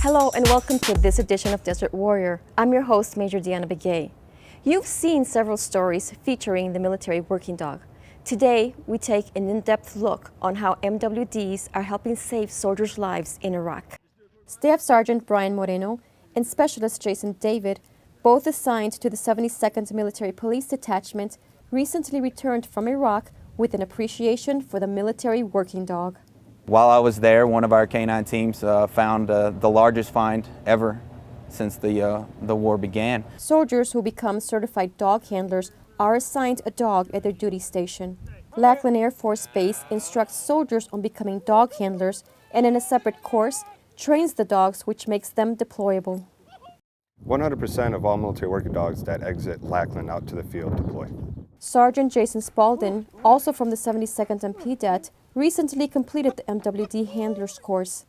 Hello and welcome to this edition of Desert Warrior. I'm your host, Major Deanna Begay. You've seen several stories featuring the military working dog. Today, we take an in-depth look on how MWDs are helping save soldiers' lives in Iraq. Staff Sergeant Brian Moreno and Specialist Jason David, both assigned to the 72nd Military Police Detachment, recently returned from Iraq with an appreciation for the military working dog. While I was there, one of our canine teams found the largest find ever since the war began. Soldiers who become certified dog handlers are assigned a dog at their duty station. Lackland Air Force Base instructs soldiers on becoming dog handlers and in a separate course trains the dogs, which makes them deployable. 100% of all military working dogs that exit Lackland out to the field deploy. Sergeant Jason Spalding, also from the 72nd MPDET, recently completed the MWD Handlers course.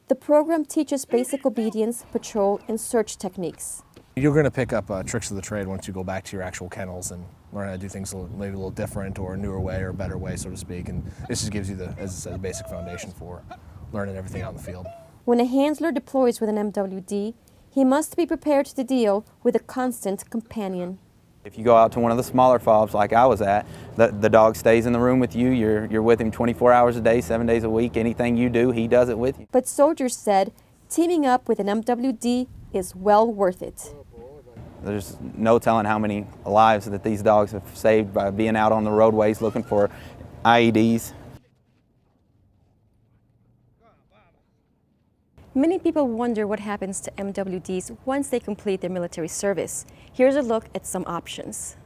The program teaches basic obedience, patrol, and search techniques. You're going to pick up tricks of the trade once you go back to your actual kennels and learn how to do things maybe a little different or a newer way or a better way, so to speak. And this just gives you, as I said, a basic foundation for learning everything out in the field. When a handler deploys with an MWD, he must be prepared to deal with a constant companion. If you go out to one of the smaller FOBs like I was at, the dog stays in the room with you. You're with him 24 hours a day, 7 days a week. Anything you do, he does it with you. But soldiers said teaming up with an MWD is well worth it. There's no telling how many lives that these dogs have saved by being out on the roadways looking for IEDs. Many people wonder what happens to MWDs once they complete their military service. Here's a look at some options.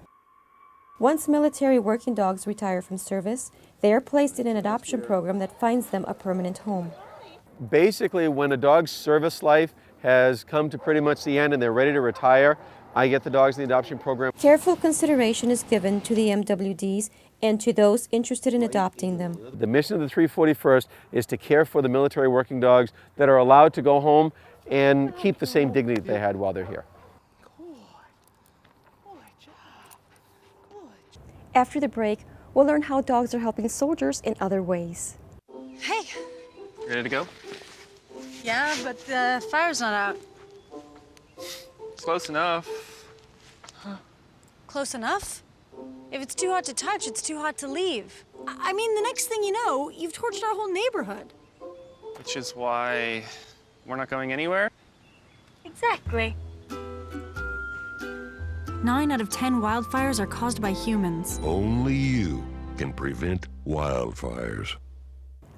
Once military working dogs retire from service, they are placed in an adoption program that finds them a permanent home. Basically, when a dog's service life has come to pretty much the end and they're ready to retire, I get the dogs in the adoption program. Careful consideration is given to the MWDs and to those interested in adopting them. The mission of the 341st is to care for the military working dogs that are allowed to go home and keep the same dignity that they had while they're here. After the break, we'll learn how dogs are helping soldiers in other ways. Hey. Ready to go? Yeah, but the fire's not out. It's close enough. Close enough? If it's too hot to touch, it's too hot to leave. I mean, the next thing you know, you've torched our whole neighborhood. Which is why we're not going anywhere? Exactly. 9 out of 10 wildfires are caused by humans. Only you can prevent wildfires.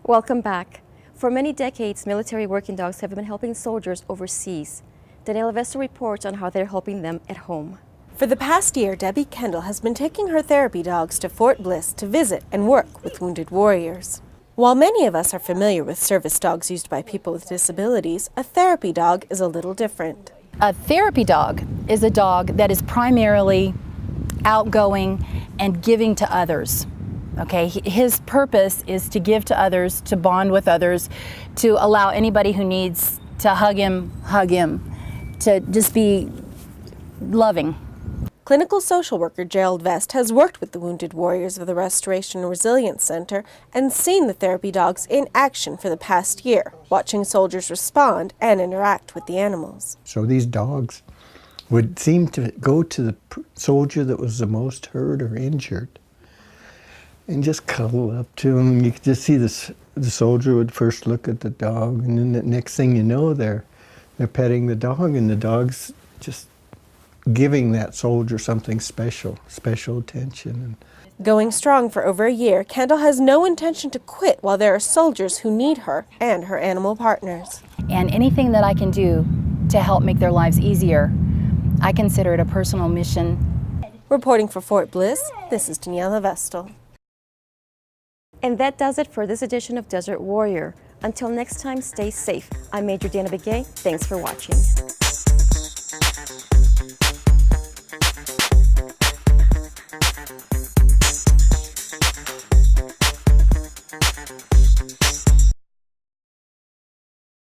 Welcome back. For many decades, military working dogs have been helping soldiers overseas. Daniela Vesta reports on how they're helping them at home. For the past year, Debbie Kendall has been taking her therapy dogs to Fort Bliss to visit and work with wounded warriors. While many of us are familiar with service dogs used by people with disabilities, a therapy dog is a little different. A therapy dog is a dog that is primarily outgoing and giving to others. Okay, his purpose is to give to others, to bond with others, to allow anybody who needs to hug him, to just be loving. Clinical social worker Gerald Vest has worked with the wounded warriors of the Restoration and Resilience Center and seen the therapy dogs in action for the past year, watching soldiers respond and interact with the animals. So these dogs would seem to go to the soldier that was the most hurt or injured and just cuddle up to him. You could just see the soldier would first look at the dog, and then the next thing you know, they're petting the dog, and the dog's just giving that soldier something special attention. Going strong for over a year, Kendall has no intention to quit while there are soldiers who need her and her animal partners. And anything that I can do to help make their lives easier, I consider it a personal mission. Reporting for Fort Bliss, this is Daniela Vestal. And that does it for this edition of Desert Warrior. Until next time, stay safe. I'm Major Deanna Begay. Thanks for watching.